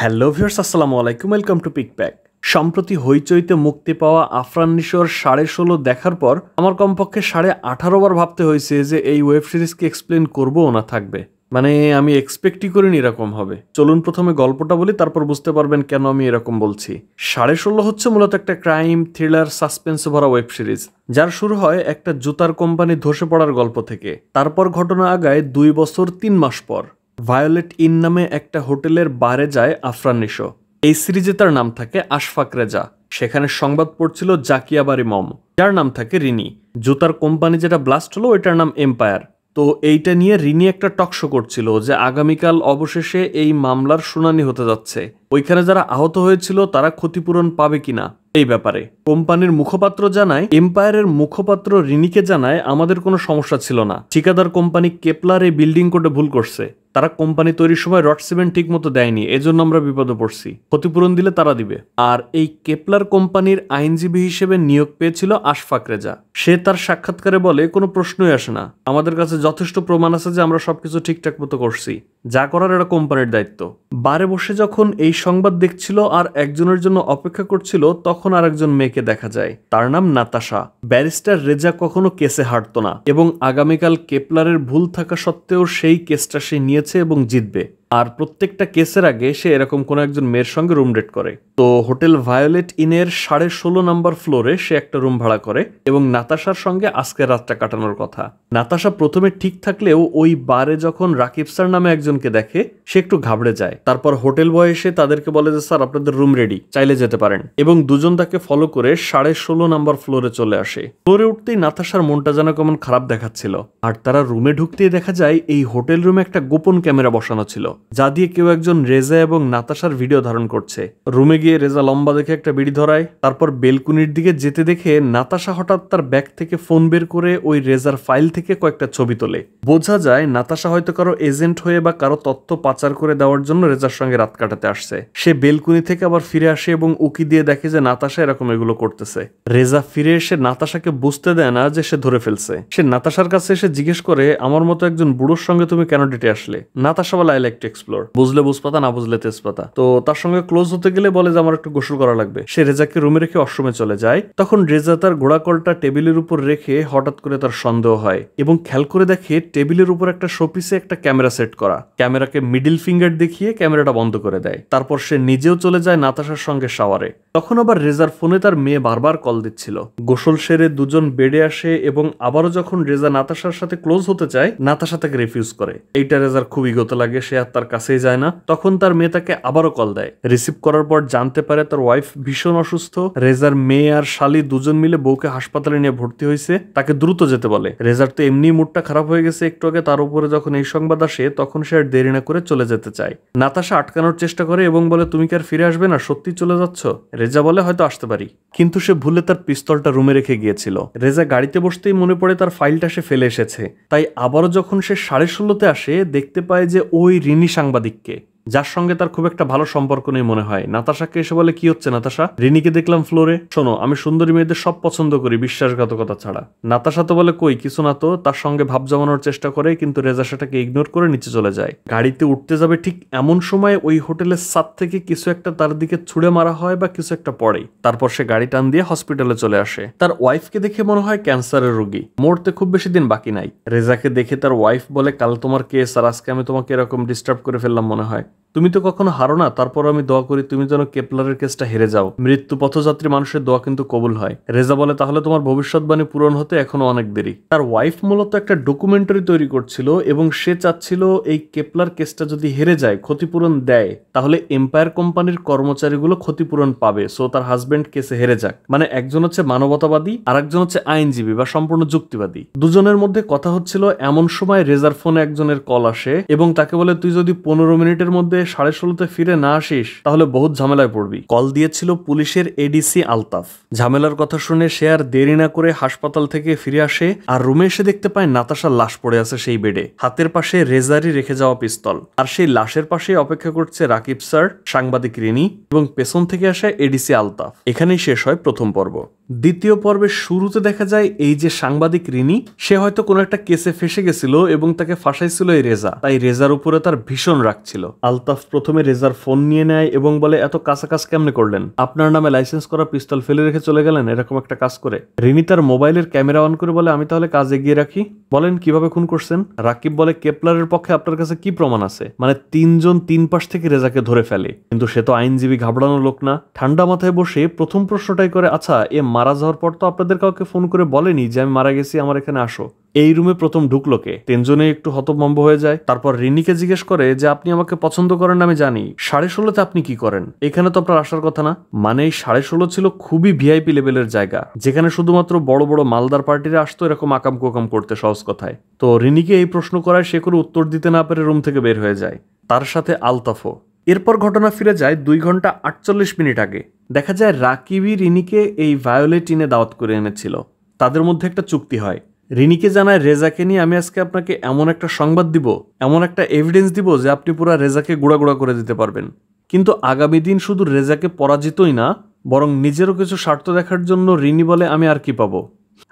Hello viewers, আসসালামু আলাইকুম। Welcome to PickPack. সম্প্রতি হইচইতে মুক্তি পাওয়া আফরান নিশোর 16.5 দেখার পর আমার কমপক্ষে 18.5 বার ভাবতে হয়েছে যে এই ওয়েব সিরিজকে এক্সপ্লেন করবো না থাকবে। মানে আমি এক্সপেক্টই করিনি এরকম হবে। চলুন প্রথমে গল্পটা বলি, তারপর বুঝতে পারবেন কেন আমি এরকম বলছি। 16.5 হচ্ছে মূলত একটা ক্রাইম থ্রিলার সাসপেন্স ভরা ওয়েব সিরিজ, যার শুরু হয় একটা জুতার কোম্পানি ধসে পড়ার গল্প থেকে। তারপর ঘটনা আগায় 2 বছর 3 মাস পর ভায়োলেট ইন নামে একটা হোটেলের বারে যায় আফরান নিশো। এই সিরিজে তার নাম থাকে আশফাক রেজা। সেখানে সংবাদ পড়ছিল জাকিয়া বারি মম, যার নাম থাকে রিনি। জুতার কোম্পানি যেটা ব্লাস্ট হলো ওইটার নাম এম্পায়ার। তো এইটা নিয়ে রিনি একটা টকশো করছিল যে আগামীকাল অবশেষে এই মামলার শুনানি হতে যাচ্ছে, ওইখানে যারা আহত হয়েছিল তারা ক্ষতিপূরণ পাবে কিনা এই ব্যাপারে। কোম্পানির মুখপাত্র জানায়, এম্পায়ারের মুখপাত্র রিনিকে জানায় আমাদের কোনো সমস্যা ছিল না, ঠিকাদার কোম্পানি কেপলার এই বিল্ডিং কোডে ভুল করছে, তারা কোম্পানি তৈরির সময় রড সিমেন্ট ঠিক মতো দেয়নি, এজন্য আমরা বিপদে পড়ছি, ক্ষতিপূরণ দিলে তারা দিবে। আর এই কেপলার কোম্পানির আইনজীবী হিসেবে নিয়োগ পেয়েছিল আশফাক রেজা। সে তার সাক্ষাৎকারে বলে, কোনো প্রশ্নই আসে না, আমাদের কাছে যথেষ্ট প্রমাণ আছে যে আমরা সবকিছু ঠিকঠাক মতো করছি, যা করার এটা কোম্পানির দায়িত্ব। বারে বসে যখন এই সংবাদ দেখছিল আর একজনের জন্য অপেক্ষা করছিল, তখন আরেকজন মেয়েকে দেখা যায়, তার নাম নাতাশা। ব্যারিস্টার রেজা কখনো কেসে হারতো না এবং আগামীকাল কেপলারের ভুল থাকা সত্ত্বেও সেই কেসটা সে নিয়েছে এবং জিতবে। আর প্রত্যেকটা কেসের আগে সে এরকম কোনো একজন মেয়ের সঙ্গে রুম ডেট করে। তো হোটেল ভায়োলেট ইনের 16.5 নম্বর ফ্লোরে সে একটা রুম ভাড়া করে এবং নাতাশার সঙ্গে আজকের রাতটা কাটানোর কথা। নাতাশা প্রথমে ঠিক থাকলেও ওই বারে যখন রাকিব স্যার নামে একজনকে দেখে সে একটু ঘাবড়ে যায়। তারপর হোটেল বয় এসে তাদেরকে বলে যে স্যার আপনাদের রুম রেডি, চাইলে যেতে পারেন, এবং দুজন তাকে ফলো করে 16.5 নম্বর ফ্লোরে চলে আসে। ফ্লোরে উঠতেই নাতাশার মনটা যেন কেমন খারাপ দেখাচ্ছিল। আর তারা রুমে ঢুকতেই দেখা যায় এই হোটেল রুমে একটা গোপন ক্যামেরা বসানো ছিল, যা দিয়ে কেউ একজন রেজা এবং নাতাশার ভিডিও ধারণ করছে। রুমে গিয়ে রেজা লম্বা দেখে একটা বিড়ি ধরায়। তারপর বেলকুনির দিকে যেতে দেখে নাতাশা হঠাৎ তার ব্যাগ থেকে ফোন বের করে ওই রেজার ফাইল থেকে কয়েকটা ছবি তোলে। বোঝা যায় নাতাশা হয়তো কারো এজেন্ট হয়ে বা কারো তথ্য পাচার করে দেওয়ার জন্য রেজার সঙ্গে রাত কাটাতে আসছে। সে বেলকুনি থেকে আবার ফিরে আসে এবং উকি দিয়ে দেখে যে নাতাশা এরকম এগুলো করতেছে। রেজা ফিরে এসে নাতাশাকে বুঝতে দেয় না যে সে ধরে ফেলছে। সে নাতাশার কাছে এসে জিজ্ঞেস করে, আমার মতো একজন বুড়োর সঙ্গে তুমি কেন ডেটে আসলে? নাতাশা বলে, আই লাইক টু এক্সপ্লোর, বুঝলে বুঝপাতা, না বুঝলে তেজপাতা। তো তার সঙ্গে ক্লোজ হতে গেলে বলে যে আমার একটু গোসল করা লাগবে। সে রেজাকে রুমে রেখে ওয়াশরুমে চলে যায়। তখন রেজা তার ঘোড়াকলটা টেবিলের উপর রেখে হঠাৎ করে তার সন্দেহ হয় এবং খেয়াল করে দেখে টেবিলের উপর একটা শোপিসে একটা ক্যামেরা সেট করা। ক্যামেরাকে মিডিল ফিঙ্গার দেখিয়ে ক্যামেরাটা বন্ধ করে দেয়। তারপর সে নিজেও চলে যায় নাতাশার সঙ্গে শাওয়ারে। তখন আবার রেজার ফোনে তার মেয়ে বারবার কল দিচ্ছিল। গোসল সেরে দুজন বেডে আসে এবং আবারও যখন রেজা নাতাশার সাথে ক্লোজ হতে চায়, নাতাশা তাকে রিফিউজ করে। এইটা রেজার খুব ইগোতে লাগে, সে আর তার কাছেই যায় না। তখন তার মেয়ে তাকে আবারও কল দেয়। রিসিভ করার পর জানতে পারে তার ওয়াইফ ভীষণ অসুস্থ। রেজার মেয়ে আর শালি দুজন মিলে বউকে হাসপাতালে নিয়ে ভর্তি হয়েছে, তাকে দ্রুত যেতে বলে। রেজার তো এমনি মুডটা খারাপ হয়ে গেছে একটু আগে, তার উপরে যখন এই সংবাদ আসে তখন সে আর দেরি না করে চলে যেতে চায়। নাতাশা আটকানোর চেষ্টা করে এবং বলে, তুমি কি আর ফিরে আসবে না? সত্যি চলে যাচ্ছ? রেজা বলে, হয়তো আসতে পারি, কিন্তু সে ভুলে তার পিস্তলটা রুমে রেখে গিয়েছিল। রেজা গাড়িতে বসতেই মনে পড়ে তার ফাইলটা সে ফেলে এসেছে। তাই আবারও যখন সে 16.5-তে আসে, দেখতে পায় যে ওই রিনি সাংবাদিককে, যার সঙ্গে তার খুব একটা ভালো সম্পর্ক নেই মনে হয়। নাতাশাকে এসে বলে, কি হচ্ছে নাতাশা? রিনিকে দেখলাম ফ্লোরে। শোনো, আমি সুন্দরী মেয়েদের সব পছন্দ করি, বিশ্বাসঘাতকতা ছাড়া। নাতাশা তো বলে, কই কিছু না তো। তার সঙ্গে ভাব জমানোর চেষ্টা করে, কিন্তু রেজা সেটাকে ইগনোর করে নিচে চলে যায়। গাড়িতে উঠতে যাবে ঠিক এমন সময় ওই হোটেলের ছাদ থেকে কিছু একটা তার দিকে ছুড়ে মারা হয় বা কিছু একটা পড়ে। তারপর সে গাড়ি টান দিয়ে হসপিটালে চলে আসে। তার ওয়াইফকে দেখে মনে হয় ক্যান্সারের রোগী, মরতে খুব বেশি দিন বাকি নাই। রেজাকে দেখে তার ওয়াইফ বলে, কাল তোমার কেস আর আজকে আমি তোমাকে এরকম ডিস্টার্ব করে ফেললাম মনে হয়। তুমি তো কখনো হারো না, তারপর আমি দোয়া করি তুমি যেন কেপলারের কেসটা হেরে যাও। মৃত্যু পথযাত্রী মানুষের দোয়া কিন্তু কবুল হয়। রেজা বলে, তাহলে তোমার ভবিষ্যৎবাণী পূরণ হতে এখনো অনেক দেরি। তার ওয়াইফ মূলত একটা ডকুমেন্টারি তৈরি করছিল এবং সে চাচ্ছিল এই কেপলার কেসটা যদি হেরে যায়, ক্ষতিপূরণ দেয়, তাহলে এম্পায়ার কোম্পানির কর্মচারীগুলো ক্ষতিপূরণ পাবে। সো তার হাজবেন্ড কেসে হেরে যাক। মানে একজন হচ্ছে মানবতাবাদী আর একজন হচ্ছে আইনজীবী বা সম্পূর্ণ যুক্তিবাদী। দুজনের মধ্যে কথা হচ্ছিল, এমন সময় রেজার ফোনে একজনের কল আসে এবং তাকে বলে, তুই যদি 15 মিনিটের মধ্যে 16.5-তে ফিরে না আসিস তাহলে বহুত ঝামেলায় পড়বি। কল দিয়েছিল পুলিশের এডিসি আলতাফ। ঝামেলার কথা শুনে সে আর দেরি না করে হাসপাতাল থেকে ফিরে আসে আর রুমে এসে দেখতে পায় নাতাশার লাশ পড়ে আছে সেই বেডে, হাতের পাশে রেজারি রেখে যাওয়া পিস্তল। আর সেই লাশের পাশে অপেক্ষা করছে রাকিব স্যার, সাংবাদিক রিনি এবং পেছন থেকে আসা এডিসি আলতাফ। এখানেই শেষ হয় প্রথম পর্ব। দ্বিতীয় পর্বের শুরুতে দেখা যায় এই যে সাংবাদিক রিনি, সে হয়তো কোনো একটা কেসে ফেসে গেছিল এবং তাকে ফাঁসাইছিল এই রেজা, তাই রেজার উপরে তার ভীষণ রাগ ছিল। আলতাফ প্রথমে রেজার ফোন নিয়ে নেয় এবং বলে এত কাছাকাছ কেমনে করলেন, আপনার নামে লাইসেন্স করা পিস্তল ফেলে রেখে চলে গেলেন এরকম একটা কাজ করে। রিনি তার মোবাইলের ক্যামেরা অন করে বলে আমি তাহলে কাজ এগিয়ে রাখি, বলেন কিভাবে খুন করছেন। রাকিব বলে কেপলারের পক্ষে আপনার কাছে কি প্রমাণ আছে। মানে তিনজন তিন পাশ থেকে রেজাকে ধরে ফেলে, কিন্তু সে তো আইনজীবী ঘাবড়ানো লোক না। ঠান্ডা মাথায় বসে প্রথম প্রশ্নটাই করে, আচ্ছা এ মারা যাওয়ার পর তো আপনাদের কাউকে ফোন করে বলেনি যে আমি মারা গেছি, আমার এখানে আসো। এই রুমে প্রথম ঢুকলো কে? তিনজনে একটু হতভম্ব হয়ে যায়। তারপর রিনিকে জিজ্ঞেস করে যে আপনি আমাকে পছন্দ করেন আমি জানি, 16:30 আপনি কি করেন এখানে, তো আপনার আসার কথা না। মানে এই 16:30 ছিল খুবই ভিআইপি লেভেলের জায়গা, যেখানে শুধুমাত্র বড় বড় মালদার পার্টিরা আসতো এরকম আকাম কোকাম করতে, সহজ কথায়। তো রিনিকে এই প্রশ্ন করায় সে কোনো উত্তর দিতে না পেরে রুম থেকে বের হয়ে যায়, তার সাথে আলতাফও। এরপর ঘটনা ফিরে যায় 2 ঘন্টা 48 মিনিট আগে। দেখা যায় রাকিবই রিনিকে এই ভায়োলেট ইনে দাওয়াত করে এনেছিল। তাদের মধ্যে একটা চুক্তি হয়। রিনিকে জানায় রেজাকে নিয়ে আমি আজকে আপনাকে এমন একটা সংবাদ দিব, এমন একটা এভিডেন্স দিব যে আপনি পুরো রেজাকে গুঁড়া করে দিতে পারবেন। কিন্তু আগামী দিন শুধু রেজাকে পরাজিতই না, বরং নিজেরও কিছু স্বার্থ দেখার জন্য রিনি বলে আমি আর কি পাবো।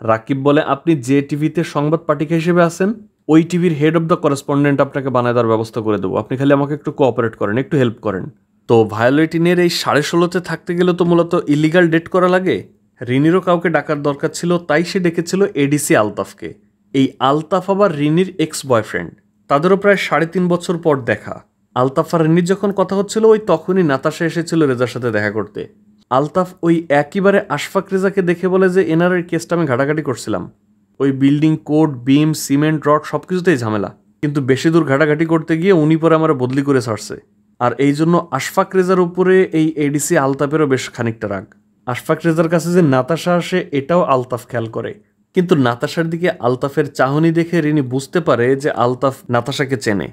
রাকিব বলে আপনি যে টিভিতে সংবাদ পাঠিকা হিসেবে আছেন ওই টিভির হেড অব দ্য করেসপন্ডেন্ট আপনাকে বানায় দেওয়ার ব্যবস্থা করে দেবো, আপনি খালি আমাকে একটু কোঅপারেট করেন, একটু হেল্প করেন। তো ভায়োলেটিনের এই 16:30 থাকতে গেলে তো মূলত ইলিগাল ডেট করা লাগে। রিনিরও কাউকে ডাকার দরকার ছিল, তাই সে ডেকেছিল এডিসি আলতাফকে। এই আলতাফ আবার রিনির এক্স বয়ফ্রেন্ড। তাদেরও প্রায় 3.5 বছর পর দেখা। আলতাফ আর রিনির যখন কথা হচ্ছিল ওই তখনই নাতাশা এসেছিল রেজার সাথে দেখা করতে। আলতাফ ওই একইবারে আশফাক রেজাকে দেখে বলে যে এনআরএর কেসটা আমি ঘাটাঘাটি করছিলাম, ওই বিল্ডিং কোড, বিম, সিমেন্ট, রড সবকিছুতেই ঝামেলা, কিন্তু বেশি দূর ঘাটাঘাটি করতে গিয়ে উনি পরে আমার বদলি করে ছাড়ছে। আর এই জন্য আশফাক রেজার উপরে এই এডিসি আলতাফেরও বেশ খানিকটা রাগ। আশফাক রেজার কাছে যে নাতাশা আসে এটাও আলতাফ খেয়াল করে, কিন্তু নাতাশার দিকে আলতাফের চাহনি দেখে রিনি বুঝতে পারে যে আলতাফ নাতাশাকে চেনে।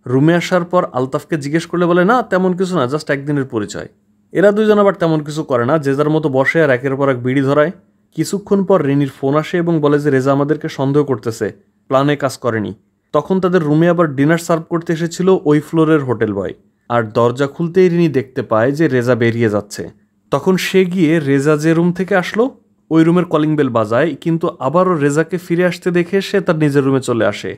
রুমে আসার পর আলতাফকে জিজ্ঞেস করলে বলে না তেমন কিছু না, জাস্ট একদিনের পরিচয়। এরা দুজন আবার তেমন কিছু করে না, যে যার মতো বসে আর একের পর এক বিড়ি ধরায়। কিছুক্ষণ পর রিনির ফোন আসে এবং বলে যে রেজা আমাদেরকে সন্দেহ করতেছে, প্ল্যানে কাজ করেনি। তখন তাদের রুমে আবার ডিনার সার্ভ করতে এসেছিল ওই ফ্লোরের হোটেল বয়, আর দরজা খুলতেই রিনি দেখতে পায় যে রেজা বেরিয়ে যাচ্ছে। তখন সে গিয়ে রেজা যে রুম থেকে আসলো ওই রুমের কলিং বেল বাজায়, কিন্তু আবারও রেজাকে ফিরে আসতে দেখে সে তার নিজের রুমে চলে আসে।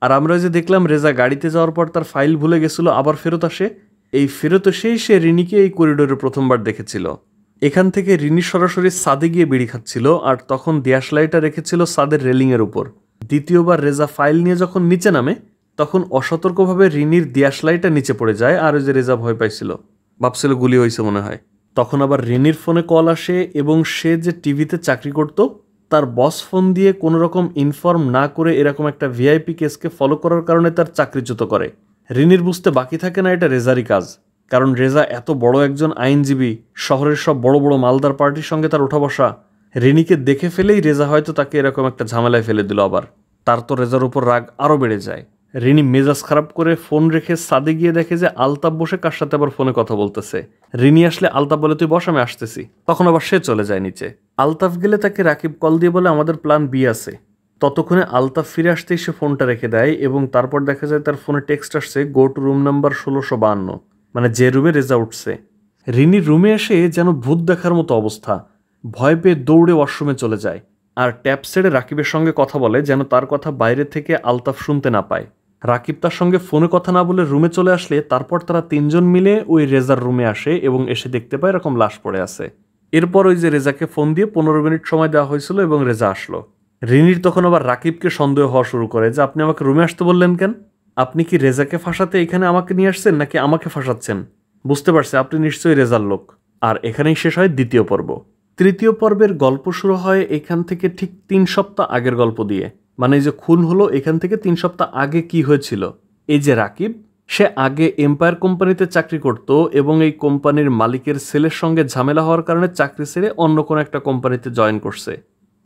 আর আমরা যে দেখলাম রেজা গাড়িতে যাওয়ার পর তার ফাইল ভুলে গেছিল, আবার ফেরত আসে। এই ফেরত এসেই সে রিনিকে এই করিডোরে প্রথমবার দেখেছিল। এখান থেকে রিনি সরাসরি ছাদে গিয়ে বিড়ি খাচ্ছিল, আর তখন দেশলাইটা রেখেছিল ছাদের রেলিংয়ের উপর। দ্বিতীয়বার রেজা ফাইল নিয়ে যখন নিচে নামে তখন অসতর্কভাবে রিনির দেশলাইটা নিচে পড়ে যায়, আর ওই যে রেজা ভয় পাইছিল, ভাবছিল গুলি হয়েছে মনে হয়। তখন আবার রিনির ফোনে কল আসে এবং সে যে টিভিতে চাকরি করত তার বস ফোন দিয়ে কোনো রকম ইনফর্ম না করে এরকম একটা ভিআইপি কেসকে ফলো করার কারণে তার চাকরিচ্যুত করে। রিনির বুঝতে বাকি থাকে না এটা রেজারই কাজ, কারণ রেজা এত বড় একজন আইনজীবী, শহরের সব বড় বড় মালদার পার্টির সঙ্গে তার ওঠা বসা। রিনিকে দেখে ফেলেই রেজা হয়তো তাকে এরকম একটা ঝামেলায় ফেলে দিল। আবার তার তো রেজার উপর রাগ আরও বেড়ে যায়। রিনি মেজাজ খারাপ করে ফোন রেখে ছাদে গিয়ে দেখে যে আলতাফ বসে কার সাথে আবার ফোনে কথা বলতেছে। রিনি আসলে আলতাফ বলে তুই বস আমি আসতেছি, তখন আবার সে চলে যায় নিচে। আলতাফ গেলে তাকে রাকিব কল দিয়ে বলে আমাদের প্ল্যান বি আছে। ততক্ষণে আলতাফ ফিরে আসতেই সে ফোনটা রেখে দেয় এবং তারপর দেখা যায় তার ফোনে টেক্সট আসছে গো টু রুম নাম্বার 1652, মানে যে রুমে রেজা উঠছে। রিনি রুমে এসে যেন ভূত দেখার মতো অবস্থা, ভয় পেয়ে দৌড়ে ওয়াশরুমে চলে যায় আর ট্যাপ ছেড়ে রাকিবের সঙ্গে কথা বলে যেন তার কথা বাইরে থেকে আলতাফ শুনতে না পায়। রাকিব তার সঙ্গে ফোনে কথা না বলে রুমে চলে আসলে তারপর তারা তিনজন মিলে ওই রেজার রুমে আসে এবং এসে দেখতে পায় এরকম লাশ পড়ে আছে। এরপর ওই যে রেজাকে ফোন দিয়ে 15 মিনিট সময় দেওয়া হয়েছিল এবং রেজা আসলো। রিনির তখন আবার রাকিবকে সন্দেহ হওয়া শুরু করে যে আপনি আমাকে রুমে আসতে বললেন কেন? আপনি কি রেজাকে ফাঁসাতে এখানে আমাকে নিয়ে আসছেন নাকি আমাকে ফাঁসাচ্ছেন? বুঝতে পারছি আপনি নিশ্চয়ই রেজার লোক। আর এখানেই শেষ হয় দ্বিতীয় পর্ব। তৃতীয় পর্বের গল্প শুরু হয় এখান থেকে ঠিক 3 সপ্তাহ আগের গল্প দিয়ে। মানে যে খুন হলো এখান থেকে 3 সপ্তাহ আগে কি হয়েছিল। এই যে রাকিব, সে আগে এম্পায়ার কোম্পানিতে চাকরি করত এবং এই কোম্পানির মালিকের ছেলের সঙ্গে ঝামেলা হওয়ার কারণে চাকরি ছেড়ে অন্য কোনো একটা কোম্পানিতে জয়েন করছে।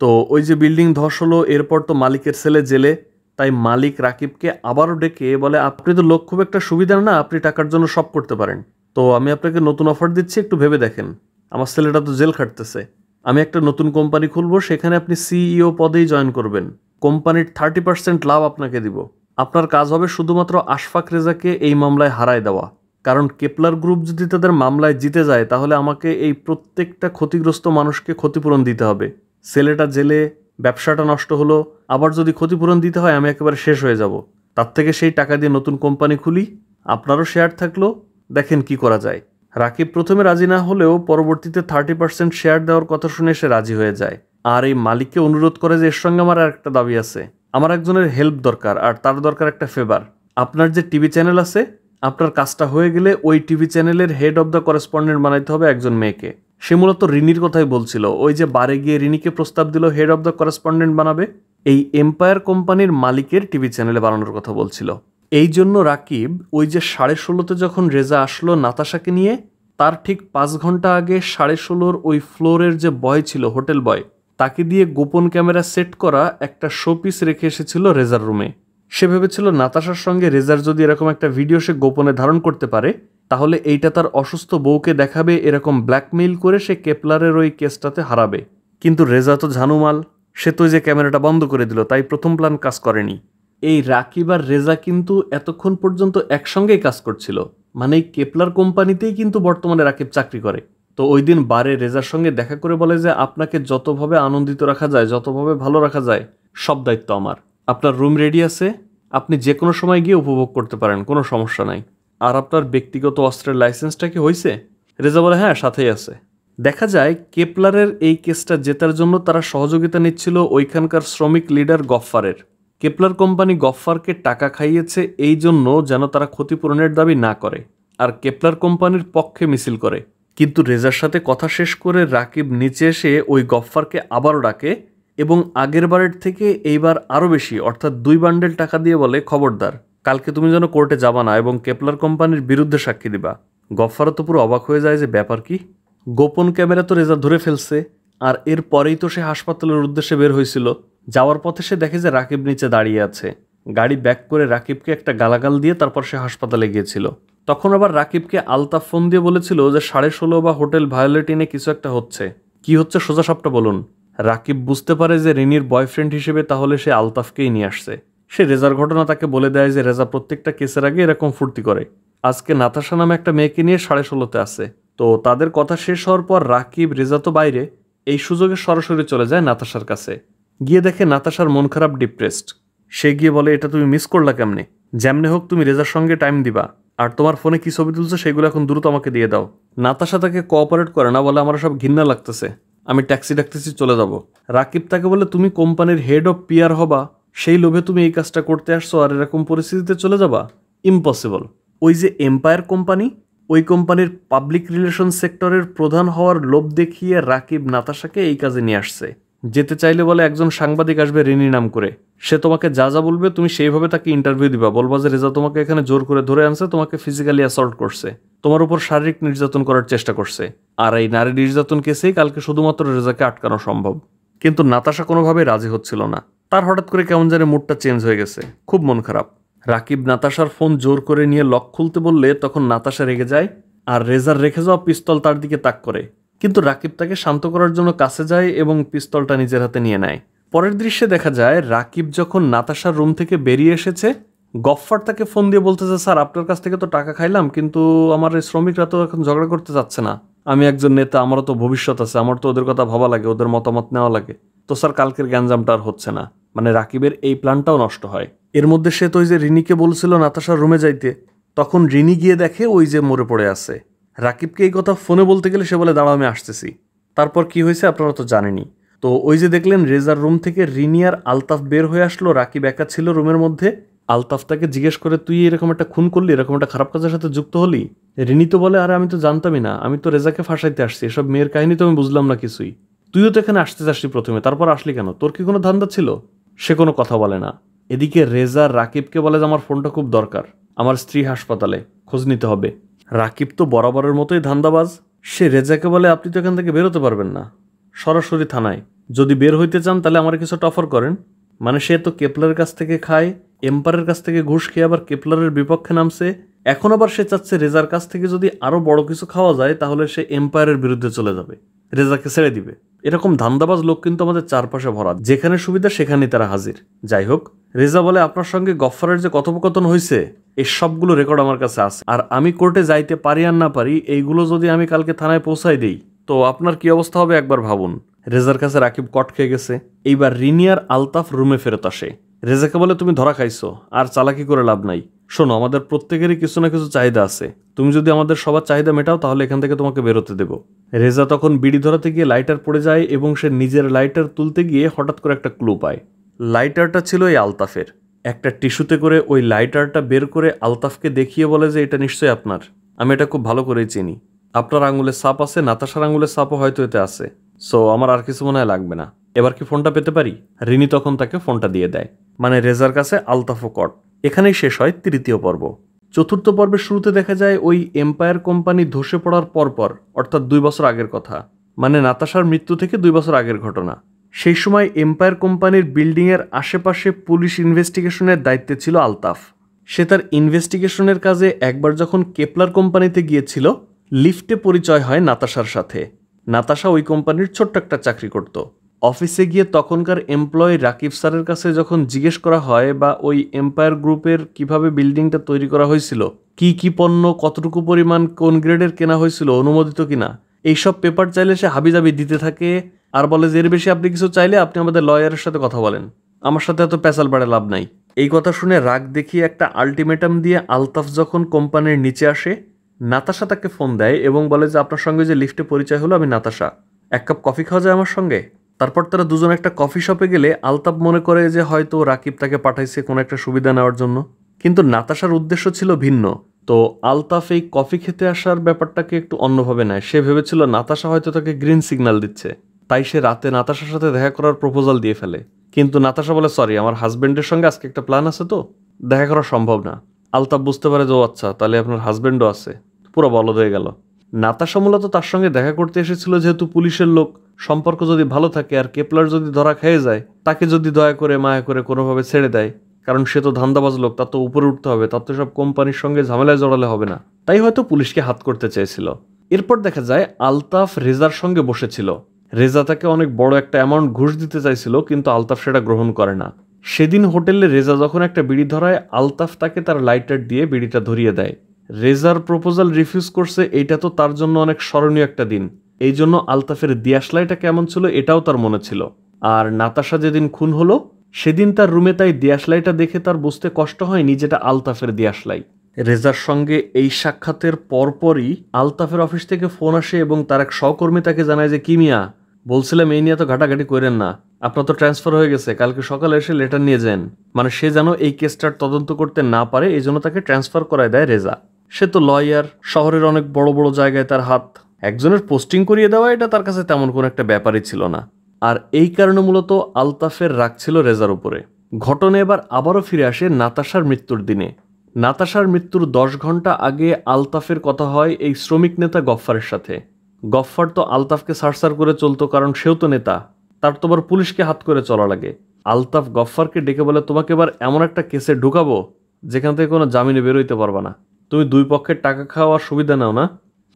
তো ওই যে বিল্ডিং ধস হলো, এরপর তো মালিকের ছেলে জেলে, তাই মালিক রাকিবকে আবারও ডেকে বলে আপনি তো লোক খুব একটা সুবিধার না, আপনি টাকার জন্য সব করতে পারেন, তো আমি আপনাকে নতুন অফার দিচ্ছি, একটু ভেবে দেখেন। আমার ছেলেটা তো জেল খাটতেছে, আমি একটা নতুন কোম্পানি খুলবো, সেখানে আপনি সিইও পদেই জয়েন করবেন, কোম্পানির 30% লাভ আপনাকে দিব, আপনার কাজ হবে শুধুমাত্র আশফাক রেজাকে এই মামলায় হারায় দেওয়া। কারণ কেপলার গ্রুপ যদি তাদের মামলায় জিতে যায় তাহলে আমাকে এই প্রত্যেকটা ক্ষতিগ্রস্ত মানুষকে ক্ষতিপূরণ দিতে হবে। ছেলেটা জেলে, ব্যবসাটা নষ্ট হলো, আবার যদি ক্ষতিপূরণ দিতে হয় আমি একেবারে শেষ হয়ে যাব। তার থেকে সেই টাকা দিয়ে নতুন কোম্পানি খুলি, আপনারও শেয়ার থাকলো, দেখেন কি করা যায়। রাকিব প্রথমে রাজি না হলেও পরবর্তীতে 30% শেয়ার দেওয়ার কথা শুনে সে রাজি হয়ে যায়। আর এই মালিককে অনুরোধ করে যে এর সঙ্গে আমার আর একটা দাবি আছে, আমার একজনের হেল্প দরকার, আর তার দরকার একটা ফেভার। আপনার যে টিভি চ্যানেল আছে, আপনার কাজটা হয়ে গেলে ওই টিভি চ্যানেলের হেড অব দ্য করেসপন্ডেন্ট বানাইতে হবে একজন মেয়েকে। সে মূলত রিনির কথাই বলছিল, ওই যে বারে গিয়ে রিনিকে প্রস্তাব দিল হেড অব দ্য করেসপন্ডেন্ট বানাবে, এই এম্পায়ার কোম্পানির মালিকের টিভি চ্যানেলে বানানোর কথা বলছিল। এই জন্য রাকিব ওই যে 16:30 যখন রেজা আসলো নাতাশাকে নিয়ে, তার ঠিক 5 ঘন্টা আগে 16:30 ওই ফ্লোরের যে বয় ছিল, হোটেল বয়, তাকে দিয়ে গোপন ক্যামেরা সেট করা একটা শোপিস রেখে এসেছিল রেজার রুমে। সে ভেবেছিল নাতাশার সঙ্গে রেজার যদি এরকম একটা ভিডিও সে গোপনে ধারণ করতে পারে তাহলে এইটা তার অসুস্থ বউকে দেখাবে, এরকম ব্ল্যাকমেইল করে সে কেপলারের ওই কেসটাতে হারাবে। কিন্তু রেজা তো ঝানুমাল, সে তো যে ক্যামেরাটা বন্ধ করে দিল, তাই প্রথম প্ল্যান কাজ করেনি। এই রাকিব আর রেজা কিন্তু এতক্ষণ পর্যন্ত একসঙ্গেই কাজ করছিল, মানে এই কেপলার কোম্পানিতেই কিন্তু বর্তমানে রাকিব চাকরি করে। তো ওই দিন বারে রেজার সঙ্গে দেখা করে বলে যে আপনাকে যতভাবে আনন্দিত রাখা যায়, যতভাবে ভালো রাখা যায়, সব দায়িত্ব আমার। আপনার রুম রেডি আছে, আপনি যে কোনো সময় গিয়ে উপভোগ করতে পারেন, কোনো সমস্যা নাই। আর আপনার ব্যক্তিগত অস্ত্রের লাইসেন্সটা কি হয়েছে? রেজা বলে হ্যাঁ, সাথেই আছে। দেখা যায় কেপলারের এই কেসটা জেতার জন্য তারা সহযোগিতা নিচ্ছিল ওইখানকার শ্রমিক লিডার গফফারের। কেপলার কোম্পানি গফফারকে টাকা খাইয়েছে এই জন্য যেন তারা ক্ষতিপূরণের দাবি না করে, আর কেপলার কোম্পানির পক্ষে মিছিল করে। কিন্তু রেজার সাথে কথা শেষ করে রাকিব নিচে এসে ওই গফফারকে আবারও ডাকে এবং আগের বারের থেকে এইবার আরও বেশি, অর্থাৎ 2 বান্ডেল টাকা দিয়ে বলে খবরদার, কালকে তুমি যেন কোর্টে যাবা না এবং কেপলার কোম্পানির বিরুদ্ধে সাক্ষী দিবা। গফফারও তো পুরো অবাক হয়ে যায় যে ব্যাপার কি, গোপন ক্যামেরা তো রেজা ধরে ফেলছে, আর এর পরেই তো সে হাসপাতালের উদ্দেশ্যে বের হয়েছিল। যাওয়ার পথে সে দেখে যে রাকিব নিচে দাঁড়িয়ে আছে। গাড়ি ব্যাক করে রাকিবকে একটা গালাগাল দিয়ে তারপর সে হাসপাতালে গিয়েছিল। তখন আবার রাকিবকে আলতাফ ফোন দিয়ে বলেছিল যে 16:30 বা হোটেল ভায়োলেটিনে কিছু একটা হচ্ছে। কি হচ্ছে সোজা সাপটা বলুন। রাকিব বুঝতে পারে যে রিনির বয়ফ্রেন্ড হিসেবে তাহলে সে আলতাফকেই নিয়ে আসছে। সে রেজার ঘটনা তাকে বলে দেয় যে রেজা প্রত্যেকটা কেসের আগে এরকম ফুর্তি করে। আজকে নাতাশা নামে একটা মেয়েকে নিয়ে 16:30 আছে। তো তাদের কথা শেষ হওয়ার পর রাকিব, রেজা তো বাইরে, এই সুযোগে সরাসরি চলে যায় নাতাশার কাছে। গিয়ে দেখে নাতাশার মন খারাপ, ডিপ্রেসড। সে গিয়ে বলে এটা তুমি মিস করলা কেমনে? যেমনে হোক তুমি রেজার সঙ্গে টাইম দিবা, আর তোমার ফোনে কি ছবি তুলছো সেগুলো এখন দ্রুত আমাকে দিয়ে দাও। নাতাশা তাকে কোঅপারেট করে না, বলে আমার সব ঘৃণা লাগতেছে, আমি ট্যাক্সি ডাকতেছি, চলে যাব। রাকিব তাকে বলে তুমি কোম্পানির হেড অফ পিআর হবা, সেই লোভে তুমি এই কাজটা করতে আসছো আর এরকম পরিস্থিতিতে চলে যাবা? ইম্পসিবল। ওই যে এম্পায়ার কোম্পানি, ওই কোম্পানির পাবলিক রিলেশন সেক্টরের প্রধান হওয়ার লোভ দেখিয়ে রাকিব নাতাশাকে এই কাজে নিয়ে আসছে। যেতে চাইলে বলে একজন সাংবাদিক আসবে রিনি নাম করে, সে তোমাকে যা যা বলবে তুমি সেইভাবে তাকে ইন্টারভিউ দিবা, বলবা যে রেজা তোমাকে এখানে জোর করে ধরে আনছে, তোমাকে ফিজিক্যালি অ্যাসল্ট করছে, তোমার উপর শারীরিক নির্যাতন করার চেষ্টা করছে। আর এই নারী নির্যাতন কেসেই কালকে শুধুমাত্র রেজাকে আটকানো সম্ভব। কিন্তু নাতাশা কোনোভাবেই রাজি হচ্ছিল না। তার হঠাৎ করে কেমন জানি মুডটা চেঞ্জ হয়ে গেছে, খুব মন খারাপ। রাকিব নাতাশার ফোন জোর করে নিয়ে লক খুলতে বললে তখন নাতাশা রেগে যায় আর রেজার রেখে যাওয়া পিস্তল তার দিকে তাক করে। কিন্তু রাকিব তাকে শান্ত করার জন্য কাছে যায় এবং পিস্তলটা নিজের হাতে নিয়ে নেয়। পরের দৃশ্যে দেখা যায় রাকিব যখন নাতাশার রুম থেকে বেরিয়ে এসেছে, গফফার তাকে ফোন দিয়ে বলতেছে স্যার আপনার কাছ থেকে তো টাকা খাইলাম, কিন্তু আমার এই শ্রমিকরা তো এখন ঝগড়া করতে যাচ্ছে না, আমি একজন নেতা, আমারও তো ভবিষ্যৎ আছে, আমার তো ওদের কথা ভাবা লাগে, ওদের মতামত নেওয়া লাগে, তো স্যার কালকের গ্যাঞ্জামটা আর হচ্ছে না। মানে রাকিবের এই প্ল্যানটাও নষ্ট হয়। এর মধ্যে সে তো ওই যে রিনিকে বলছিল নাতাশার রুমে যাইতে, তখন রিনি গিয়ে দেখে ওই যে মরে পড়ে আছে। রাকিবকে এই কথা ফোনে বলতে গেলে সে বলে দাঁড়াও আমি আসতেছি। তারপর কি হয়েছে আপনারা তো জানেনই। তো ওই যে দেখলেন রেজার রুম থেকে রিনি আর আলতাফ বের হয়ে আসলো, রাকিব একা ছিল রুমের মধ্যে। আলতাফ তাকে জিজ্ঞেস করে তুই এরকম একটা খুন করলি, এরকম একটা খারাপ কাজের সাথে যুক্ত হলি? রিনি তো বলে আরে আমি তো জানতামই না, আমি তো রেজাকে ফাঁসাইতে আসছি, এসব মেয়ের কাহিনী তো আমি বুঝলাম না কিছুই। তুইও তো এখানে আসতে চাসনি প্রথমে, তারপর আসলি কেন, তোর কি কোনো ধান্দা ছিল? সে কোনো কথা বলে না। এদিকে রেজা রাকিবকে বলে যে আমার ফোনটা খুব দরকার, আমার স্ত্রী হাসপাতালে, খোঁজ নিতে হবে। রাকিব তো বরাবরের মতোই ধান্দাবাজ। সে রেজাকে বলে আপনি তো এখান থেকে বেরোতে পারবেন না, সরাসরি থানায়, যদি বের হইতে চান তাহলে আমার কিছু অফার করেন। মানে সে তো কেপলারের কাছ থেকে খায়, এম্পায়ারের কাছ থেকে ঘুষ খেয়ে আবার কেপলারের বিপক্ষে নামছে, এখন আবার সে চাচ্ছে রেজার কাছ থেকে যদি আরো বড় কিছু খাওয়া যায় তাহলে সে এম্পায়ারের বিরুদ্ধে চলে যাবে, রেজাকে ছেড়ে দিবে। এরকম ধান্দাবাজ লোক কিন্তু আমাদের চারপাশে ভরা, যেখানে সুবিধা সেখানেই তারা হাজির। যাই হোক, রেজা বলে, আপনার সঙ্গে গফফারের যে কথোপকথন হয়েছে এই সবগুলো রেকর্ড আমার কাছে আছে, আর আমি কোর্টে যাইতে পারি আর না পারি এইগুলো যদি আমি কালকে থানায় পৌঁছাই দিই তো আপনার কি অবস্থা হবে একবার ভাবুন। রেজার কাছে রাকিব কট খেয়ে গেছে। এইবার রিনি আর আলতাফ রুমে ফেরত আসে। রেজাকে বলে, তুমি ধরা খাইছো, আর চালাকি করে লাভ নাই। শোনো, আমাদের প্রত্যেকেরই কিছু না কিছু চাহিদা আছে, তুমি যদি আমাদের সবার চাহিদা মেটাও তাহলে এখান থেকে তোমাকে বেরোতে দেব। রেজা তখন বিড়ি ধরাতে গিয়ে লাইটার পড়ে যায় এবং সে নিজের লাইটার তুলতে গিয়ে হঠাৎ করে একটা ক্লু পায়। লাইটারটা ছিল এই আলতাফের। একটা টিস্যুতে করে ওই লাইটারটা বের করে আলতাফকে দেখিয়ে বলে যে এটা নিশ্চয়ই আপনার, আমি এটা খুব ভালো করেই চিনি, আপনার আঙুলের ছাপ আছে, নাতাশার আঙুলের ছাপও হয়তো এতে আছে, সো আমার আর কিছু মনে হয় লাগবে না, এবার কি ফোনটা পেতে পারি। রিনি তখন তাকে ফোনটা দিয়ে দেয়। মানে রেজার কাছে আলতাফ ও কট। এখানেই শেষ হয় তৃতীয় পর্ব। চতুর্থ পর্বের শুরুতে দেখা যায় ওই এম্পায়ার কোম্পানি ধসে পড়ার পরপর, অর্থাৎ 2 বছর আগের কথা, মানে নাতাশার মৃত্যু থেকে 2 বছর আগের ঘটনা। সেই সময় এম্পায়ার কোম্পানির বিল্ডিংয়ের আশেপাশে পুলিশ ইনভেস্টিগেশনের দায়িত্বে ছিল আলতাফ। সে তার ইনভেস্টিগেশনের কাজে একবার যখন কেপলার কোম্পানিতে গিয়েছিল, লিফটে পরিচয় হয় নাতাশার সাথে। নাতাশা ওই কোম্পানির ছোট্ট একটা চাকরি করত। অফিসে গিয়ে তখনকার এমপ্লয়ি রাকিব স্যারের কাছে যখন জিজ্ঞেস করা হয় বা ওই এম্পায়ার গ্রুপের কিভাবে বিল্ডিংটা তৈরি করা হয়েছিল, কি কি পণ্য কতটুকু পরিমাণ কোন গ্রেডের কেনা হয়েছিল, অনুমোদিত কিনা, এইসব পেপার চাইলে সে হাবিজাবি দিতে থাকে আর বলে যে এর বেশি আপনি কিছু চাইলে আপনি আমাদের লয়ারের সাথে কথা বলেন, আমার সাথে এত পেঁচাল বাড়ে লাভ নাই। এই কথা শুনে রাগ দেখিয়ে একটা আলটিমেটাম দিয়ে আলতাফ যখন কোম্পানির নিচে আসে, নাতাশা তাকে ফোন দেয় এবং বলে যে আপনার সঙ্গে যে লিফটে পরিচয় হলো, আমি নাতাশা, এক কাপ কফি খাওয়া যায় আমার সঙ্গে। তারপর তারা দুজন একটা কফি শপে গেলে আলতাফ মনে করে যে হয়তো রাকিব তাকে পাঠাইছে কোনো একটা সুবিধা নেওয়ার জন্য, কিন্তু নাতাশার উদ্দেশ্য ছিল ভিন্ন। তো আলতাফ এই কফি খেতে আসার ব্যাপারটাকে একটু অন্যভাবে নেয়। সে ভেবেছিল নাতাশা হয়তো তাকে গ্রিন সিগন্যাল দিচ্ছে, তাই সে রাতে নাতাশার সাথে দেখা করার প্রপোজাল দিয়ে ফেলে। কিন্তু নাতাশা বলে, সরি, আমার হাজবেন্ডের সঙ্গে আজকে একটা প্ল্যান আছে, তো দেখা করা সম্ভব না। আলতাফ বুঝতে পারে যে ও আচ্ছা, তাহলে আপনার হাজবেন্ডও আছে। পুরো বলদ হয়ে গেল। নাতাশা মূলত তার সঙ্গে দেখা করতে এসেছিল যেহেতু পুলিশের লোক, সম্পর্ক যদি ভালো থাকে আর কেপলার যদি ধরা খেয়ে যায়, তাকে যদি দয়া করে মায়া করে কোনোভাবে ছেড়ে দেয়, কারণ সে তো ধান্দাবাজ লোক, তার তো উপরে উঠতে হবে, তার তো সব কোম্পানির সঙ্গে ঝামেলায় জড়ালে হবে না, তাই হয়তো পুলিশকে হাত করতে চেয়েছিল। এরপর দেখা যায় আলতাফ রেজার সঙ্গে বসেছিল। রেজা তাকে অনেক বড় একটা অ্যামাউন্ট ঘুষ দিতে চাইছিল, কিন্তু আলতাফ সেটা গ্রহণ করে না। সেদিন হোটেলে রেজা যখন একটা বিড়ি ধরায়, আলতাফ তাকে তার লাইটার দিয়ে বিড়িটা ধরিয়ে দেয়। রেজার প্রপোজাল রিফিউজ করছে, এইটা তো তার জন্য অনেক স্মরণীয় একটা দিন। এই জন্য আলতাফের দিয়াশলাইটা কেমন ছিল এটাও তার মনে ছিল। আর নাতাশা যেদিন খুন হলো সেদিন তার রুমে তাই দিয়াশলাইটা দেখে তার বুঝতে কষ্ট হয়নি যেটা আলতাফের দিয়াশলাই। রেজার সঙ্গে এই সাক্ষাতের পরপরই আলতাফের অফিস থেকে ফোন আসে এবং তার এক সহকর্মী তাকে জানায় যে কি মিয়া, বলছিলাম এই নিয়ে তো ঘাটাঘাটি করেন না, আপনার তো ট্রান্সফার হয়ে গেছে, কালকে সকালে এসে লেটার নিয়ে যান। মানে সে যেন এই কেসটার তদন্ত করতে না পারে এই জন্য তাকে ট্রান্সফার করায় দেয় রেজা। সে তো লয়ার, শহরের অনেক বড় বড় জায়গায় তার হাত, একজনের পোস্টিং করিয়ে দেওয়া এটা তার কাছে তেমন কোনো একটা ব্যাপারই ছিল না। আর এই কারণে মূলত আলতাফের রাগ ছিল রেজার উপরে। ঘটনা এবার আবারও ফিরে আসে নাতাশার মৃত্যুর দিনে। নাতাশার মৃত্যুর 10 ঘন্টা আগে আলতাফের কথা হয় এই শ্রমিক নেতা গফফারের সাথে। গফফার তো আলতাফকে সারসার করে চলতো, কারণ সেও তো নেতা, তার তো আবার পুলিশকে হাত করে চলা লাগে। আলতাফ গফফারকে ডেকে বলে, তোমাকে এবার এমন একটা কেসে ঢুকাবো যেখান থেকে কোনো জামিনে বেরোইতে পারবা না, তুমি 2 পক্ষের টাকা খাওয়ার সুবিধা নাও না।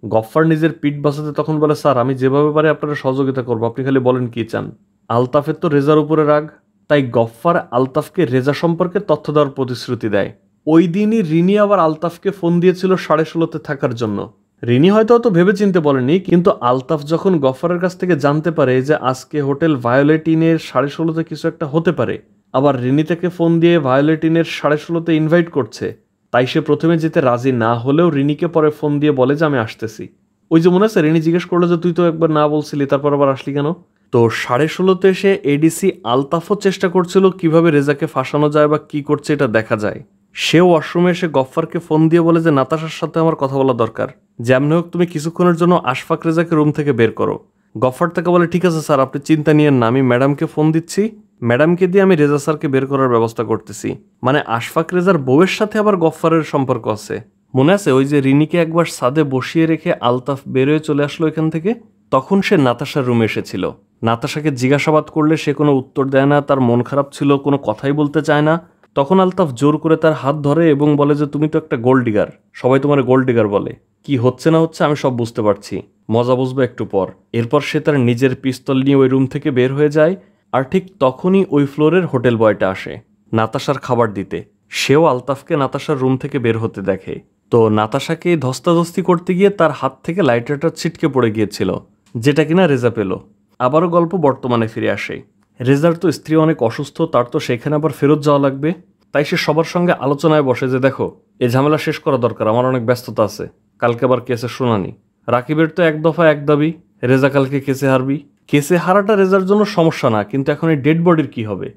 গফফার নিজের পিঠ বাঁচাতে তখন বলে, স্যার আমি যেভাবে পারি আপনারা সহযোগিতা করবো, আপনি খালি বলেন কি চান। আলতাফের তো রেজার উপরে রাগ, তাই গফফার আলতাফকে রেজা সম্পর্কে তথ্য দেওয়ার প্রতিশ্রুতি দেয়। ওই দিনই রিনি আবার আলতাফকে ফোন দিয়েছিল 16:30 থাকার জন্য। রিনি হয়তো অত ভেবেচিন্তে বলেনি, কিন্তু আলতাফ যখন গফফারের কাছ থেকে জানতে পারে যে আজকে হোটেল ভায়োলেটিনের 16:30 কিছু একটা হতে পারে, আবার রিনি তাকে ফোন দিয়ে ভায়োলেটিনের 16:30 ইনভাইট করছে, তাই সে প্রথমে যেতে রাজি না হলেও রিনিকে পরে ফোন দিয়ে বলে যে আমি আসতেছি। ওই যে মনে আছে রিনি জিজ্ঞেস করলো যে তুই তো একবার না বলছিলি, তারপর আবার আসলি কেন। তো 16:30 এসে এডিসি আলতাফও চেষ্টা করছিল কিভাবে রেজাকে ফাঁসানো যায় বা কি করছে এটা দেখা যায়। সে ওয়াশরুমে এসে গফফারকে ফোন দিয়ে বলে যে নাতাশার সাথে আমার কথা বলা দরকার, যেমন হোক তুমি কিছুক্ষণের জন্য আশফাক রেজাকে রুম থেকে বের করো। গফফার তাকে বলে, ঠিক আছে স্যার, আপনি চিন্তা নিয়েন না, আমি ম্যাডামকে ফোন দিচ্ছি, ম্যাডামকে দিয়ে আমি রেজা স্যারকে বের করার ব্যবস্থা করতেছি। মানে আশফাক রেজার বউয়ের সাথে আবার গফফারের সম্পর্ক আছে। মনে আছে ওই যে রিনিকে একবার ছাদে বসিয়ে রেখে আলতাফ বেরোয় চলে আসলো এখান থেকে, তখন সে নাতাশার রুমে এসেছিল। নাতাশাকে জিজ্ঞাসাবাদ করলে সে কোনো উত্তর দেয় না, তার মন খারাপ ছিল, কোনো কথাই বলতে চায় না। তখন আলতাফ জোর করে তার হাত ধরে এবং বলে যে তুমি তো একটা গোল্ড ডিগার, সবাই তোমার গোল্ড ডিগার বলে, কি হচ্ছে না হচ্ছে আমি সব বুঝতে পারছি, মজা বুঝবো একটু পর। এরপর সে তার নিজের পিস্তল নিয়ে ওই রুম থেকে বের হয়ে যায়। আর ঠিক তখনই ওই ফ্লোরের হোটেল বয়টা আসে। নাতাশার খাবার দিতে। সেও আলতাফকে নাতাশার রুম থেকে বের হতে দেখে। তো নাতাশাকে ধস্তাধস্তি করতে গিয়ে তার হাত থেকে লাইটারটা ছিটকে পড়ে গিয়েছিল, যেটা কিনা রেজা পেল। আবারও গল্প বর্তমানে ফিরে আসে। রেজার তো স্ত্রী অনেক অসুস্থ, তার তো সেখানে আবার ফেরত যাওয়া লাগবে। তাই সে সবার সঙ্গে আলোচনায় বসে যে দেখো, এই ঝামেলা শেষ করা দরকার, আমার অনেক ব্যস্ততা আছে, কালকে আবার কেসের শুনানি। রাকিবের তো এক দফা এক দাবি, রেজা কালকে কেসে হারবি। কেসে হারাটা রেজার জন্য সমস্যা না, কিন্তু এখন এই ডেড বডির কি হবে,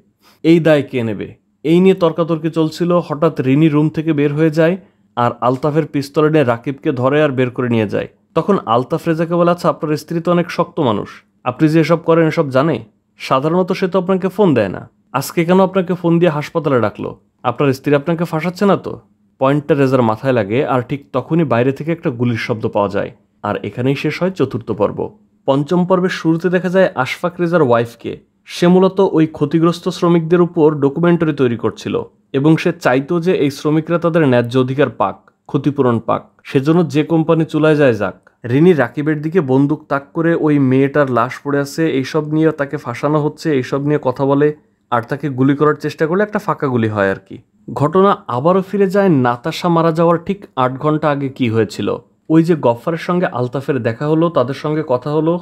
এই দায় কে নেবে? এই নিয়ে তর্কাতর্কি চলছিল। হঠাৎ রিনি রুম থেকে বের হয়ে যায় আর আলতাফের পিস্তল নিয়ে রাকিবকে ধরে আর বের করে নিয়ে যায়। তখন আলতাফ রেজাকে বলে, আচ্ছা আপনার স্ত্রী তো অনেক শক্ত মানুষ, আপনি যে এসব করেন এসব জানে? সাধারণত সে তো আপনাকে ফোন দেয় না, আজকে কেন আপনাকে ফোন দিয়ে হাসপাতালে ডাকলো? আপনার স্ত্রী আপনাকে ফাঁসাচ্ছে না তো? পয়েন্টটা রেজার মাথায় লাগে, আর ঠিক তখনই বাইরে থেকে একটা গুলির শব্দ পাওয়া যায়। আর এখানেই শেষ হয় চতুর্থ পর্ব। পঞ্চম পর্বের শুরুতে দেখা যায় আশফাক রেজার ওয়াইফকে। সে মূলত ওই ক্ষতিগ্রস্ত শ্রমিকদের উপর ডকুমেন্টারি তৈরি করছিল এবং সে চাইতো যে এই শ্রমিকরা তাদের ন্যায্য অধিকার পাক, ক্ষতিপূরণ পাক। সেজন্য যে কোম্পানি চুলায় যায় যাক। রিনি রাকিবের দিকে বন্দুক তাক করে ওই মেয়েটার লাশ পড়ে আছে এইসব নিয়ে তাকে ফাঁসানো হচ্ছে, এইসব নিয়ে কথা বলে, আর তাকে গুলি করার চেষ্টা করলে একটা ফাঁকা গুলি হয় আর কি। ঘটনা আবারও ফিরে যায় নাতাশা মারা যাওয়ার ঠিক 8 ঘন্টা আগে কি হয়েছিল। ওই যে গফফারের সঙ্গে আলতাফের দেখা হলো, তাদের সঙ্গে কথা হলো।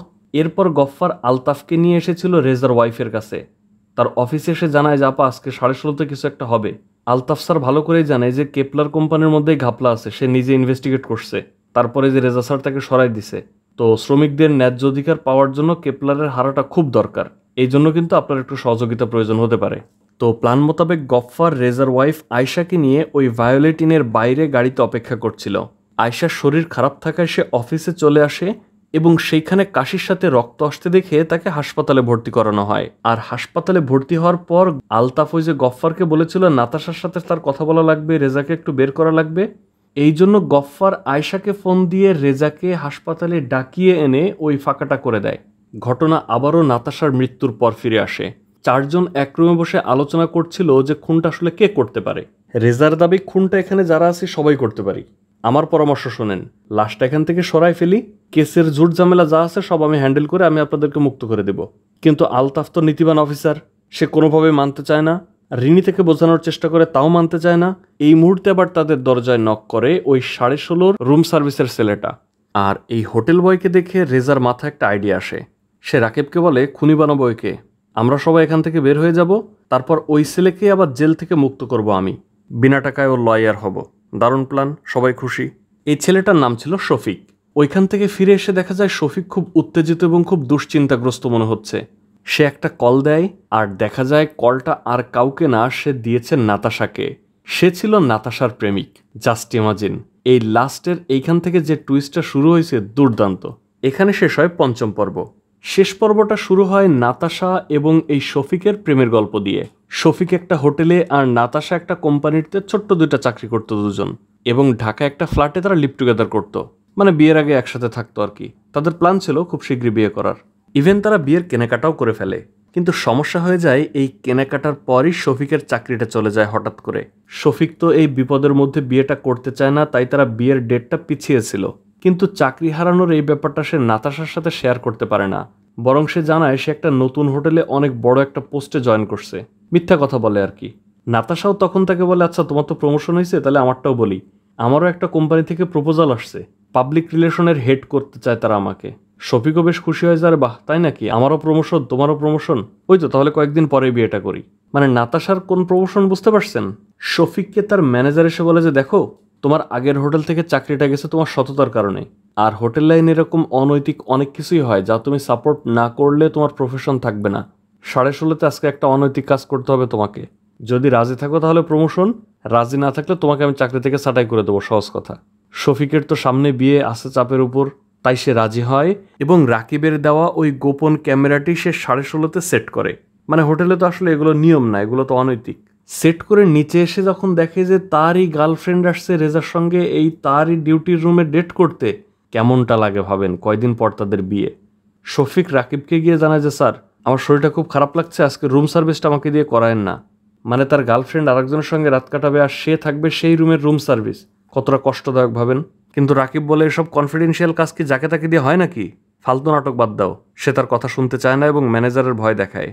এরপর গফফার আলতাফকে নিয়ে এসেছিল রেজার ওয়াইফের কাছে। তার অফিসে এসে জানায় যে আপা আজকে 16:30 কিছু একটা হবে। আলতাফ স্যার ভালো করেই জানে যে কেপলার কোম্পানির মধ্যেই ঘাপলা আছে, সে নিজে ইনভেস্টিগেট করছে। তারপরে যে রেজা স্যার তাকে সরাই দিছে। তো শ্রমিকদের ন্যায্য অধিকার পাওয়ার জন্য কেপলারের হারাটা খুব দরকার, এই জন্য কিন্তু আপনার একটু সহযোগিতা প্রয়োজন হতে পারে। তো প্ল্যান মোতাবেক গফফার রেজার ওয়াইফ আয়শাকে নিয়ে ওই ভায়োলেট ইনের বাইরে গাড়িতে অপেক্ষা করছিল। আয়শার শরীর খারাপ থাকায় সে অফিসে চলে আসে এবং সেইখানে কাশির সাথে রক্ত আসতে দেখে তাকে হাসপাতালে ভর্তি করানো হয়। আর হাসপাতালে ভর্তি হওয়ার পর আলতাফ ওই যে গফফারকে বলেছিল নাতাশার সাথে তার কথা বলা লাগবে, রেজাকে একটু বের করা লাগবে, এই জন্য গফফার আয়শাকে ফোন দিয়ে রেজাকে হাসপাতালে ডাকিয়ে এনে ওই ফাঁকাটা করে দেয়। ঘটনা আবারও নাতাশার মৃত্যুর পর ফিরে আসে। 4 জন এক রুমে বসে আলোচনা করছিল যে খুনটা আসলে কে করতে পারে। রেজার দাবি খুনটা এখানে যারা আছে সবাই করতে পারি। আমার পরামর্শ শোনেন, লাশটা এখান থেকে সরাই ফেলি, কেসের ঝুট ঝামেলা যা আছে সব আমি হ্যান্ডেল করে আমি আপনাদেরকে মুক্ত করে দেব। কিন্তু আলতাফ তো নীতিবান অফিসার, সে কোনোভাবে মানতে চায় না। রিনি থেকে বোঝানোর চেষ্টা করে, তাও মানতে চায় না। এই মুহূর্তে আবার তাদের দরজায় নক করে ওই 16:30 রুম সার্ভিসের ছেলেটা। আর এই হোটেল বয়কে দেখে রেজার মাথায় একটা আইডিয়া আসে। সে রাকিবকে বলে, খুনি বানাবো একে, আমরা সবাই এখান থেকে বের হয়ে যাব, তারপর ওই ছেলেকে আবার জেল থেকে মুক্ত করব আমি, বিনা টাকায় ওর লয়ার হব। দারুণ প্ল্যান, সবাই খুশি। এই ছেলেটার নাম ছিল শফিক। ওইখান থেকে ফিরে এসে দেখা যায় শফিক খুব উত্তেজিত এবং খুব দুশ্চিন্তাগ্রস্ত মনে হচ্ছে। সে একটা কল দেয় আর দেখা যায় কলটা আর কাউকে না, সে দিয়েছে নাতাশাকে। সে ছিল নাতাশার প্রেমিক। জাস্ট ইমাজিন, এই লাস্টের এইখান থেকে যে টুইস্টটা শুরু হয়েছে দুর্দান্ত। এখানে শেষ হয় পঞ্চম পর্ব। শেষ পর্বটা শুরু হয় নাতাশা এবং এই শফিকের প্রেমের গল্প দিয়ে। শফিক একটা হোটেলে আর নাতাশা একটা কোম্পানিতে ছোট্ট 2টা চাকরি করতো দুজন, এবং ঢাকা একটা ফ্ল্যাটে তারা লিভ টুগেদার করতো, মানে বিয়ের আগে একসাথে থাকতো আর কি। তাদের প্ল্যান ছিল খুব শীঘ্রই বিয়ে করার। ইভেন তারা বিয়ের কেনাকাটাও করে ফেলে। কিন্তু সমস্যা হয়ে যায় এই কেনাকাটার পরই শফিকের চাকরিটা চলে যায় হঠাৎ করে। শফিক তো এই বিপদের মধ্যে বিয়েটা করতে চায় না, তাই তারা বিয়ের ডেটটা পিছিয়েছিল। কিন্তু চাকরি হারানোর এই ব্যাপারটা সে নাতাশার সাথে শেয়ার করতে পারে না, বরং সে জানায় সে একটা নতুন হোটেলে অনেক বড় একটা পোস্টে জয়েন করছে। মিথ্যা কথা বলে আর কি। নাতাশাও তখন তাকে বলে, আচ্ছা তোমার তো প্রমোশন হয়েছে, তাহলে আমারটাও বলি, আমারও একটা কোম্পানি থেকে প্রপোজাল আসছে, পাবলিক রিলেশনের হেড করতে চায় তারা আমাকে। শফিকও বেশ খুশি হয়ে যায়, বাহ তাই নাকি, আমারও প্রমোশন তোমারও প্রমোশন, ওই তো তাহলে কয়েকদিন পরে বিয়েটা করি। মানে নাতাশার কোন প্রমোশন বুঝতে পারছেন? শফিককে তার ম্যানেজার এসে বলে যে দেখো, তোমার আগের হোটেল থেকে চাকরিটা গেছে তোমার সততার কারণে, আর হোটেল লাইন এরকম অনৈতিক অনেক কিছুই হয় যা তুমি সাপোর্ট না করলে তোমার প্রফেশন থাকবে না। 16:30 আজকে একটা অনৈতিক কাজ করতে হবে তোমাকে। যদি রাজি থাকো তাহলে প্রমোশন, রাজি না থাকলে তোমাকে আমি চাকরি থেকে ছাঁটাই করে দেবো, সহজ কথা। শফিকের তো সামনে বিয়ে আছে চাপের উপর, তাই সে রাজি হয় এবং রাকিবের দেওয়া ওই গোপন ক্যামেরাটি সে 16:30 সেট করে। মানে হোটেলে তো আসলে এগুলো নিয়ম না, এগুলো তো অনৈতিক। সেট করে নিচে এসে যখন দেখে যে তারই গার্লফ্রেন্ড আসছে রেজার সঙ্গে এই তারই ডিউটির রুমে ডেট করতে, কেমনটা লাগে ভাবেন। কয়দিন পর তাদের বিয়ে। শফিক রাকিবকে গিয়ে জানায় যে স্যার, আমার শরীরটা খুব খারাপ লাগছে, আজকে রুম সার্ভিসটা আমাকে দিয়ে করায়েন না। মানে তার গার্লফ্রেন্ড আরেকজনের সঙ্গে রাত কাটাবে আর সে থাকবে সেই রুমের রুম সার্ভিস, কতটা কষ্টদায়ক ভাবেন। কিন্তু রাকিব বলে, এসব কনফিডেন্সিয়াল কাজ কি যাকে তাকে দিয়ে হয় নাকি, ফালতু নাটক বাদ দাও। সে তার কথা শুনতে চায় না এবং ম্যানেজারের ভয় দেখায়।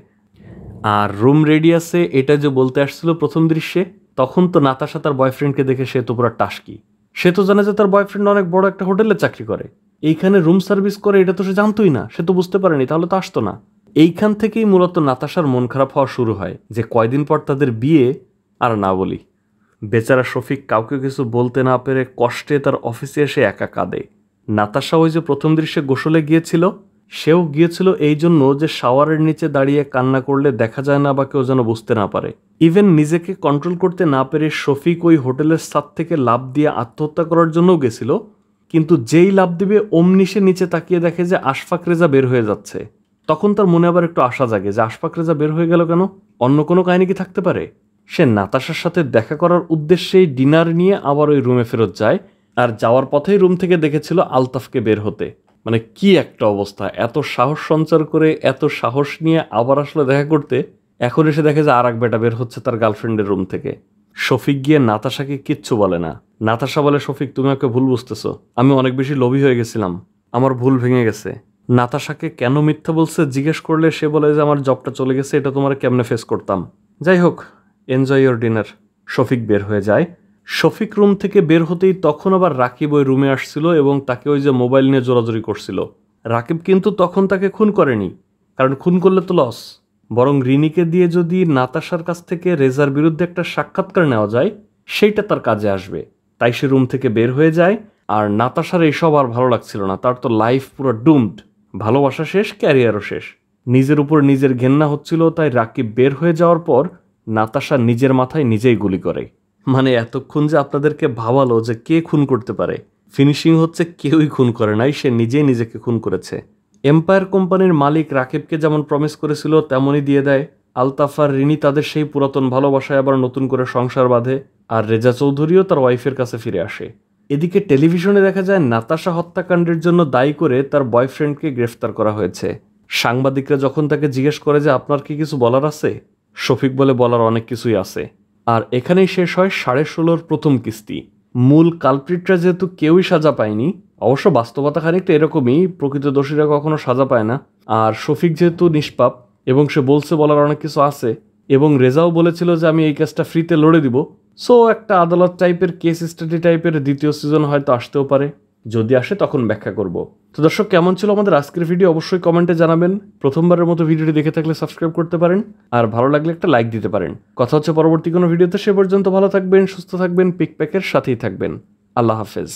আর রুম রেডি আছে এটা যে বলতে আসছিল প্রথম দৃশ্যে, তখন তো নাতাশা তার বয়ফ্রেন্ডকে দেখে সে তো পুরো টাসকি। সে তো জানে যে তার বয়ফ্রেন্ড অনেক বড় একটা হোটেলে চাকরি করে, এইখানে রুম সার্ভিস করে এটা তো সে জানতোই না, সে তো বুঝতে পারেনি, তাহলে তো আসতো না। এইখান থেকেই মূলত নাতাশার মন খারাপ হওয়া শুরু হয় যে কয়দিন পর তাদের বিয়ে। আর না বলি, বেচারা শফিক কাউকে কিছু বলতে না পেরে কষ্টে তার অফিসে এসে একা কাঁদে। নাতাশা ওই যে প্রথম দৃশ্যে গোসলে গিয়েছিল, সেও গিয়েছিল এই জন্য যে শাওয়ারের নিচে দাঁড়িয়ে কান্না করলে দেখা যায় না বা কেউ যেন বুঝতে না পারে। ইভেন নিজেকে কন্ট্রোল করতে না পেরে শফিক ওই হোটেলের ছাদ থেকে লাফ দিয়ে আত্মহত্যা করার জন্যও গেছিল, কিন্তু যেই লাফ দিবে অমনি সে নিচে তাকিয়ে দেখে যে আশফাক রেজা বের হয়ে যাচ্ছে। তখন তার মনে আবার একটু আশা জাগে যে আশফাক রেজা বের হয়ে গেল কেন, অন্য কোনো কাহিনী কি থাকতে পারে। সে নাতাশার সাথে দেখা করার উদ্দেশ্যেই ডিনার নিয়ে আবার ওই রুমে ফেরত যায়, আর যাওয়ার পথেই রুম থেকে দেখেছিল আলতাফকে বের হতে। মানে কি একটা অবস্থা, এত সাহস সঞ্চার করে এত সাহস নিয়ে আবার আসলে দেখা করতে, এখন এসে দেখে যে আর এক বেটা বের হচ্ছে তার গার্লফ্রেন্ডের রুম থেকে। শফিক গিয়ে নাতাশাকে কিচ্ছু বলে না। নাতাশা বলে, শফিক তুমি আমাকে ভুল বুঝতেছো, আমি অনেক বেশি লোভী হয়ে গেছিলাম, আমার ভুল ভেঙে গেছে। নাতাশাকে কেন মিথ্যা বলছে জিজ্ঞেস করলে সে বলে যে আমার জবটা চলে গেছে, এটা তোমার কেমনে ফেস করতাম। যাই হোক, এনজয় ইয়োর ডিনার। শফিক বের হয়ে যায়। শফিক রুম থেকে বের হতেই তখন আবার রাকিব ওই রুমে আসছিল এবং তাকে ওই যে মোবাইল নিয়ে জোরাজোরি করছিল। রাকিব কিন্তু তখন তাকে খুন করেনি, কারণ খুন করলে তো লস, বরং রিনিকে দিয়ে যদি নাতাশার কাছ থেকে রেজার বিরুদ্ধে একটা সাক্ষাৎকার নেওয়া যায় সেইটা তার কাজে আসবে। তাই সে রুম থেকে বের হয়ে যায়। আর নাতাশার এইসব আর ভালো লাগছিল না, তার তো লাইফ পুরো ডুমড, ভালোবাসা শেষ, ক্যারিয়ারও শেষ, নিজের উপর নিজের ঘেন্না হচ্ছিল। তাই রাকিব বের হয়ে যাওয়ার পর নাতাশা নিজের মাথায় নিজেই গুলি করে। মানে এতক্ষণ যে আপনাদেরকে ভাবালো যে কে খুন করতে পারে, ফিনিশিং হচ্ছে কেউই খুন করে নাই, সে নিজেই নিজেকে খুন করেছে। এম্পায়ার কোম্পানির মালিক রাকিবকে যেমন প্রমিস করেছিল তেমনই দিয়ে দেয়। আলতাফ আর রিনি তাদের সেই পুরাতন ভালোবাসায় আবার নতুন করে সংসার বাঁধে, আর রেজা চৌধুরীও তার ওয়াইফের কাছে ফিরে আসে। এদিকে টেলিভিশনে দেখা যায় নাতাশা হত্যাকাণ্ডের জন্য দায়ী করে তার বয়ফ্রেন্ডকে গ্রেফতার করা হয়েছে। সাংবাদিকরা যখন তাকে জিজ্ঞেস করে যে আপনার কি কিছু বলার আছে, শফিক বলে বলার অনেক কিছুই আছে। আর এখানেই শেষ হয় 16.5 প্রথম কিস্তি। মূল কালপ্রিটরা যেহেতু কেউই সাজা পায়নি, অবশ্য বাস্তবতা খানিকটা এরকমই, প্রকৃত দোষীরা কখনো সাজা পায় না। আর শফিক যেহেতু নিষ্পাপ এবং সে বলছে বলার অনেক কিছু আছে, এবং রেজাও বলেছিল যে আমি এই কেসটা ফ্রিতে লড়ে দিব, সো একটা আদালত টাইপের কেস স্টাডি টাইপের দ্বিতীয় সিজন হয়তো আসতেও পারে, যদি আসে তখন ব্যাখ্যা করব। তো দর্শক, কেমন ছিল আমাদের আজকের ভিডিও অবশ্যই কমেন্টে জানাবেন। প্রথমবারের মতো ভিডিওটি দেখে থাকলে সাবস্ক্রাইব করতে পারেন, আর ভালো লাগলে একটা লাইক দিতে পারেন। কথা হচ্ছে পরবর্তী কোনো ভিডিওতে, সে পর্যন্ত ভালো থাকবেন, সুস্থ থাকবেন, পিকপ্যাকের সাথেই থাকবেন। আল্লাহ হাফেজ।